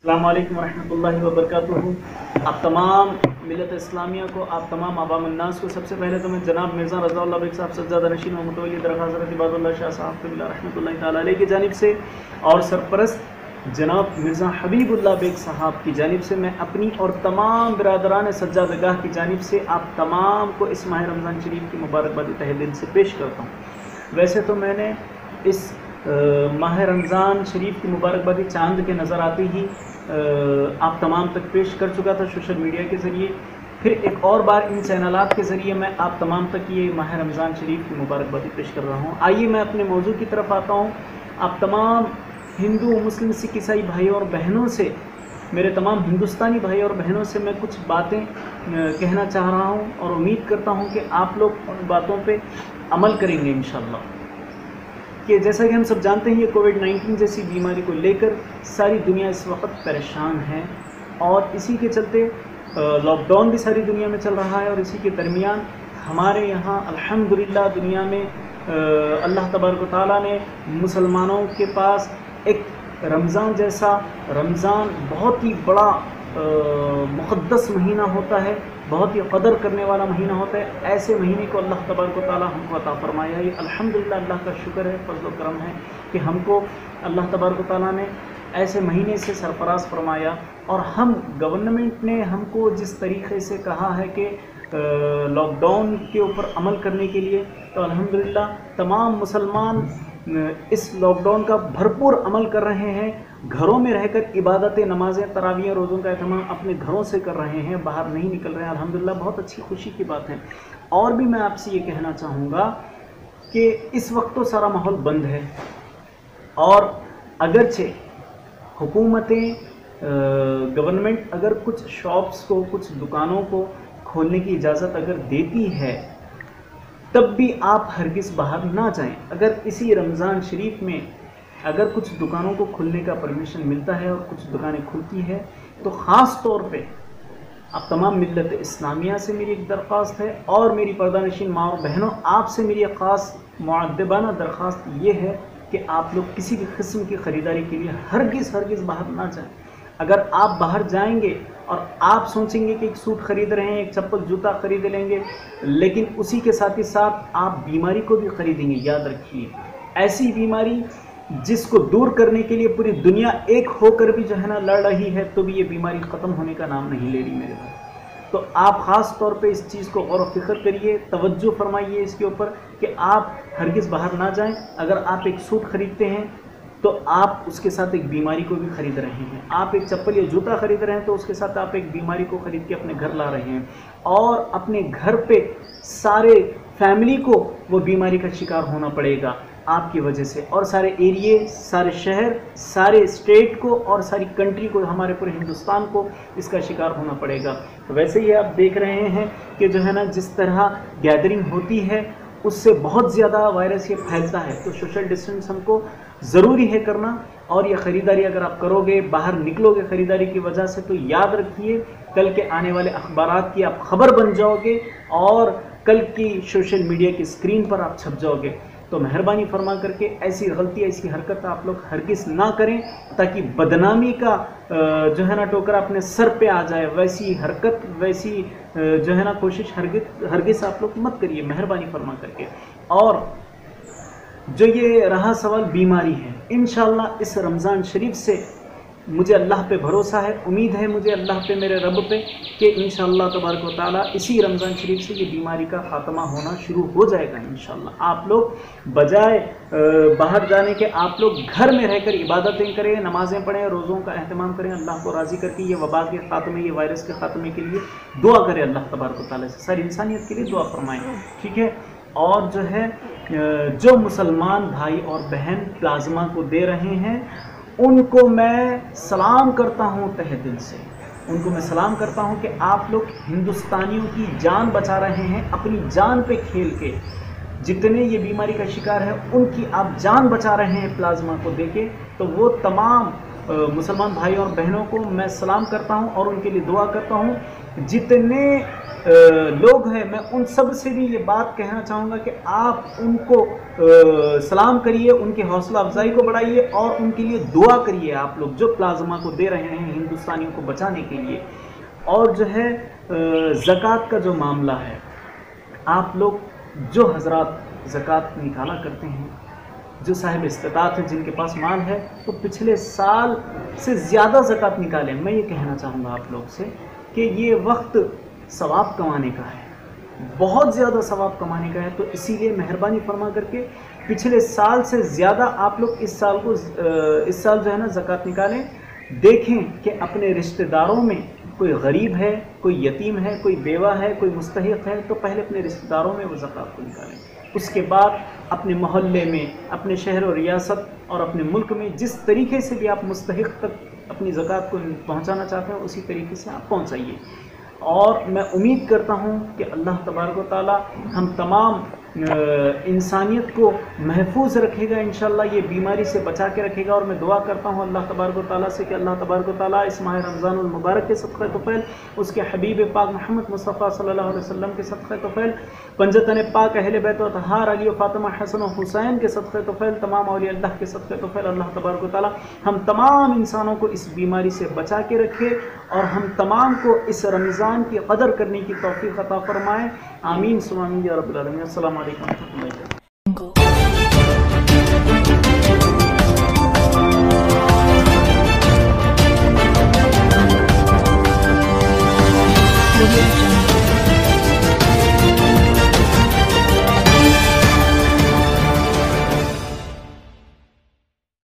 अस्सलाम वालेकुम वरहमतुल्लाहि वबरकातुहू। आप तमाम मिलत इस्लामिया को, आप तमाम अवाम अन्नास को सबसे पहले तो मैं जनाब मिर्ज़ा रज़ाउल्लाह बेग साहब सज्जादा नशीन व मुतवल्ली दरगाह हज़रत इबादुल्लाह शाह साहब क़िबला रहमतुल्लाहि तआला अलैह की जानिब से और सरपरस्त जनाब मिर्ज़ा हबीबुल्लाह बेग साहब की जानिब से मैं अपनी और तमाम बिरादरान सज्जादगाह की जानिब से आप तमाम को इस माह रमज़ान शरीफ की मुबारकबाद तहे दिल से पेश करता हूँ। वैसे तो मैंने इस माह रमज़ान शरीफ की मुबारकबादी चांद के नज़र आते ही आप तमाम तक पेश कर चुका था सोशल मीडिया के ज़रिए। फिर एक और बार इन चैनलात के ज़रिए मैं आप तमाम तक ये माह रमज़ान शरीफ की मुबारकबादी पेश कर रहा हूँ। आइए मैं अपने मौजू की तरफ आता हूँ। आप तमाम हिंदू, मुस्लिम, सिख, ईसाई भाइयों और बहनों से, मेरे तमाम हिंदुस्तानी भाई और बहनों से मैं कुछ बातें कहना चाह रहा हूँ और उम्मीद करता हूँ कि आप लोग उन बातों पे अमल करेंगे इंशाअल्लाह। कि जैसा कि हम सब जानते हैं, ये कोविड-19 जैसी बीमारी को लेकर सारी दुनिया इस वक्त परेशान है और इसी के चलते लॉकडाउन भी सारी दुनिया में चल रहा है। और इसी के दरमियान हमारे यहाँ अल्हम्दुलिल्लाह दुनिया में अल्लाह तबारक व तआला ने मुसलमानों के पास एक रमज़ान जैसा, रमज़ान बहुत ही बड़ा मुक़द्दस महीना होता है, बहुत ही कदर करने वाला महीना होता है। ऐसे महीने को अल्लाह तबारक व तआला हमको अता फरमाया है। ये अल्हम्दुलिल्लाह अल्लाह का शुक्र है, फज़ल व करम है कि हमको अल्लाह तबारक व तआला ने ऐसे महीने से सरफराज फरमाया। और हम गवर्नमेंट ने हमको जिस तरीक़े से कहा है कि लॉकडाउन के ऊपर अमल करने के लिए, तो अल्हम्दुलिल्लाह तमाम मुसलमान इस लॉकडाउन का भरपूर अमल कर रहे हैं। घरों में रहकर इबादतें, नमाज़ें, तरावियाँ, रोज़ों का एहतमाम अपने घरों से कर रहे हैं, बाहर नहीं निकल रहे हैं। अल्हम्दुलिल्लाह बहुत अच्छी खुशी की बात है। और भी मैं आपसे ये कहना चाहूँगा कि इस वक्त तो सारा माहौल बंद है और अगरचे हुकूमतें, गवर्नमेंट अगर कुछ शॉप्स को, कुछ दुकानों को खोलने की इजाज़त अगर देती है, तब भी आप हरगिज़ बाहर ना जाएं। अगर इसी रमज़ान शरीफ में अगर कुछ दुकानों को खुलने का परमिशन मिलता है और कुछ दुकानें खुलती है, तो ख़ास तौर पे आप तमाम मिल्लत इस्लामिया से मेरी एक दरख्वास्त है और मेरी पर्दानशीन माँ और बहनों, आपसे मेरी एक ख़ास मुअद्दबाना दरख्वास्त ये है कि आप लोग किसी भी किस्म की ख़रीदारी के लिए हरगिज़ बाहर ना जाएं। अगर आप बाहर जाएंगे और आप सोचेंगे कि एक सूट ख़रीद रहे हैं, एक चप्पल जूता ख़रीद लेंगे, लेकिन उसी के साथ ही साथ आप बीमारी को भी ख़रीदेंगे, याद रखिए। ऐसी बीमारी जिसको दूर करने के लिए पूरी दुनिया एक होकर भी जो है ना लड़ रही है, तो भी ये बीमारी ख़त्म होने का नाम नहीं ले रही मेरे भाई। तो आप ख़ास तौर पे इस चीज़ को गौर व फ़िक्र करिए, तवज्जो फरमाइए इसके ऊपर कि आप हरगिज़ बाहर ना जाएं। अगर आप एक सूट ख़रीदते हैं तो आप उसके साथ एक बीमारी को भी ख़रीद रहे हैं। आप एक चप्पल या जूता ख़रीद रहे हैं तो उसके साथ आप एक बीमारी को ख़रीद के अपने घर ला रहे हैं और अपने घर पे सारे फैमिली को वो बीमारी का शिकार होना पड़ेगा आपकी वजह से। और सारे एरिए, सारे शहर, सारे स्टेट को और सारी कंट्री को, हमारे पूरे हिंदुस्तान को इसका शिकार होना पड़ेगा। तो वैसे ही आप देख रहे हैं कि जो है ना जिस तरह गैदरिंग होती है उससे बहुत ज़्यादा वायरस ये फैलता है। तो सोशल डिस्टेंस हमको ज़रूरी है करना। और ये ख़रीदारी अगर आप करोगे, बाहर निकलोगे ख़रीदारी की वजह से, तो याद रखिए कल के आने वाले अखबारात की आप ख़बर बन जाओगे और कल की सोशल मीडिया की स्क्रीन पर आप छप जाओगे। तो मेहरबानी फरमा करके ऐसी गलती, ऐसी हरकत आप लोग हरगिज़ ना करें, ताकि बदनामी का जो है ना टोकरा अपने सर पे आ जाए। वैसी हरकत, वैसी जो है ना कोशिश हरगिज़ आप लोग मत करिए, मेहरबानी फरमा करके। और जो ये रहा सवाल बीमारी है, इंशाअल्लाह इस रमज़ान शरीफ से मुझे अल्लाह पे भरोसा है, उम्मीद है मुझे अल्लाह पे, मेरे रब पे, कि इंशाअल्लाह तबारक व तआला इसी रमज़ान शरीफ से ये बीमारी का ख़ात्मा होना शुरू हो जाएगा इंशाअल्लाह। आप लोग बजाय बाहर जाने के, आप लोग घर में रहकर इबादतें करें, नमाज़ें पढ़ें, रोज़ों का एहतमाम करें, अल्लाह को राज़ी करके ये वबा के ख़ात्मे, ये वायरस के ख़ात्मे के लिए दुआ करें अल्लाह तबारक व तआला से, सारी इंसानियत के लिए दुआ फरमाएँ, ठीक है। और जो है जो मुसलमान भाई और बहन प्लाज्मा को दे रहे हैं, उनको मैं सलाम करता हूँ तहे दिल से। उनको मैं सलाम करता हूँ कि आप लोग हिंदुस्तानियों की जान बचा रहे हैं, अपनी जान पे खेल के। जितने ये बीमारी का शिकार है उनकी आप जान बचा रहे हैं प्लाज्मा को देके। तो वो तमाम मुसलमान भाई और बहनों को मैं सलाम करता हूँ और उनके लिए दुआ करता हूँ। जितने लोग हैं मैं उन सब से भी ये बात कहना चाहूँगा कि आप उनको सलाम करिए, उनकी हौसला अफजाई को बढ़ाइए और उनके लिए दुआ करिए आप लोग जो प्लाज्मा को दे रहे हैं हिंदुस्तानियों को बचाने के लिए। और जो है ज़कात का जो मामला है, आप लोग जो हजरात ज़कात निकाला करते हैं, जो साहिब इस्तिताअत है, जिनके पास माल है, तो पिछले साल से ज़्यादा ज़कात निकालें। मैं ये कहना चाहूँगा आप लोग से कि ये वक्त सवाब कमाने का है, बहुत ज़्यादा सवाब कमाने का है। तो इसीलिए मेहरबानी फरमा करके पिछले साल से ज़्यादा आप लोग इस साल जो है ना ज़कात निकालें। देखें कि अपने रिश्तेदारों में कोई गरीब है, कोई यतीम है, कोई बेवा है, कोई मुस्तहिक है, तो पहले अपने रिश्तेदारों में वो ज़कात को निकालें। उसके बाद अपने मोहल्ले में, अपने शहर और रियासत और अपने मुल्क में जिस तरीके से भी आप मुस्तहिक तक अपनी ज़कात को पहुंचाना चाहते हैं उसी तरीके से आप पहुंचाइए। और मैं उम्मीद करता हूं कि अल्लाह तबारक व तआला हम तमाम इंसानियत को महफूज रखेगा, इंशाअल्लाह ये बीमारी से बचा के रखेगा। और मैं दुआ करता हूँ अल्लाह तबारक व तआला से कि अल्लाह तबारक व तआला इस माह रमज़ानुल मुबारक के सदक़े तौफ़ील, उसके हबीब पाक मोहम्मद मुस्तफ़ा सल्लल्लाहु अलैहि वसल्लम के सदक़े तौफ़ील, पंजतन पाक अहले बैत व तहार अली व फ़ातिमा हसन व हुसैन के सदक़े तौफ़ील, तमाम औलिया अल्लाह के सदक़े तौफ़ील, अल्लाह तबारक व तआला हम तमाम इंसानों को इस बीमारी से बचा के रखे और हम तमाम को इस रमज़ान की कदर करने की तौफ़ीक़ अता फ़रमाए। आमीन सुम्मा आमीन या रब्बल आलमीन। अस्सलामु अलैकुम व रहमतुल्लाहि।